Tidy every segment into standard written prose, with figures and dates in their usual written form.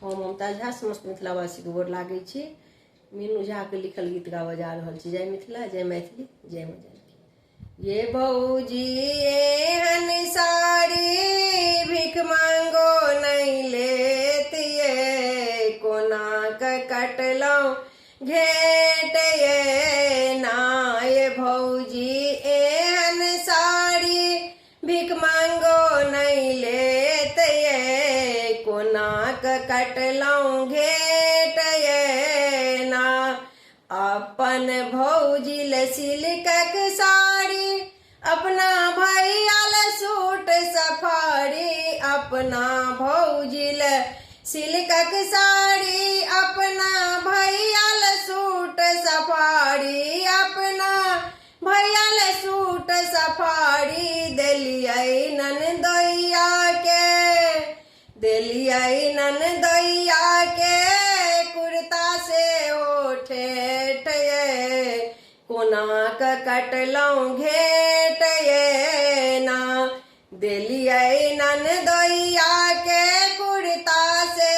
हम ममता झा समस्त मिथिलावासी के गोर लागै छी। मीनू झा के लिखल गीत गाबऽ जा रहल छी। जय मिथिला, जय मैथिली, जय माँ जानकी। ये भौजी एहन साड़ी भीख मांगो नहीं लेत ये, कोना के कटलौं घेट ये ना। ये भौजी एहन साड़ी भीख मांगो नहीं लेत ये, कोना के कटलौं घेट ये ना। अपन भौजी ले सिल्कक साड़ी, अपना भैया ले सूट सफारी। अपना भौजी ले सिल्कक साड़ी, अपना भैया ले सूट सफारी। अपना भैया ले सूट सफारी। देलियै ननदोइया के, देलियै ननदोइया के, कुर्ता से ठेठ ये, कोना के कटलौं घेट ये ना। देलियै ननदोइया के, कुर्ता से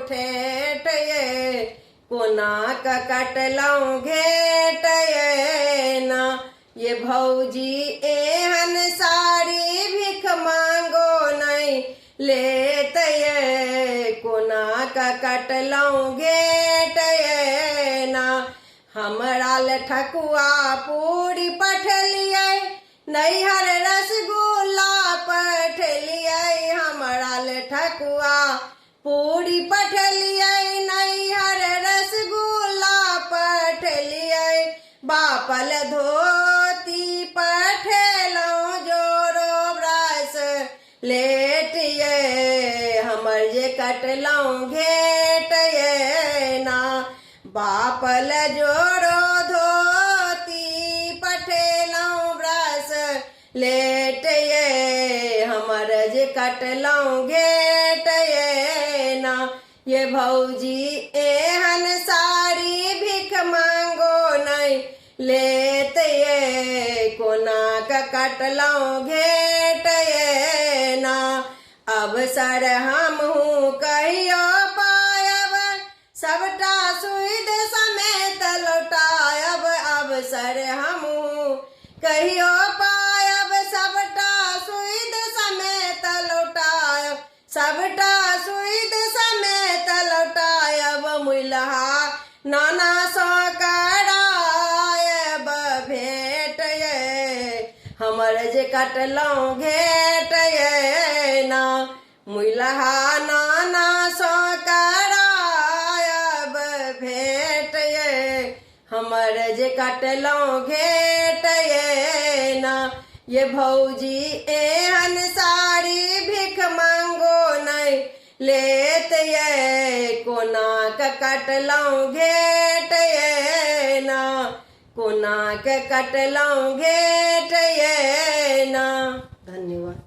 ठेठ ये, कोना के कटलौं घेट ये ना। ये भौजी एहन साड़ी भीख मांगो नहीं लेत ये, कोना के कटलौं घेट ये ना। हमरा ले ठकुआ पूरी पठलियै, नैहर रसगुल्ला पठलियै। हमरा ले ठकुआ पूरी पठलियै, नैहर रसगुल्ला पठलियै। बाप ले धोती पठेलौं, जोरो ब्रासलेट ये, हमर जे कटलौं घेट ये ना। बाप ले जोरो धोती पठेलौं, ब्रासलेट ये, हमर जे कटलौं घेट ये ना। ये भौजी एहन साड़ी भीख मांगो नहीं लेत ये, कोना के कटलौं घेट ये ना। अवसर हमहूँ कहियो पायब, सबटा सुध समेत लौटायब। अवसर हमहूँ कहियो पायब, सबटा सुध समेत लौटायब। सबटा सुध समेत लौटायब। मुल्हा नाना सँ करायब भेंट ये, हमर जे कटलौं घेट ये ना। मुल्हा नाना सँ करायब भेंट ये, हमर जे कटलौं घेट ये ना। ये भौजी एहन साड़ी भीख मांगो नहीं लेत ये, कोना के कटलौं घेट ये ना। कोना के कटलौं घेट ये ना। धन्यवाद।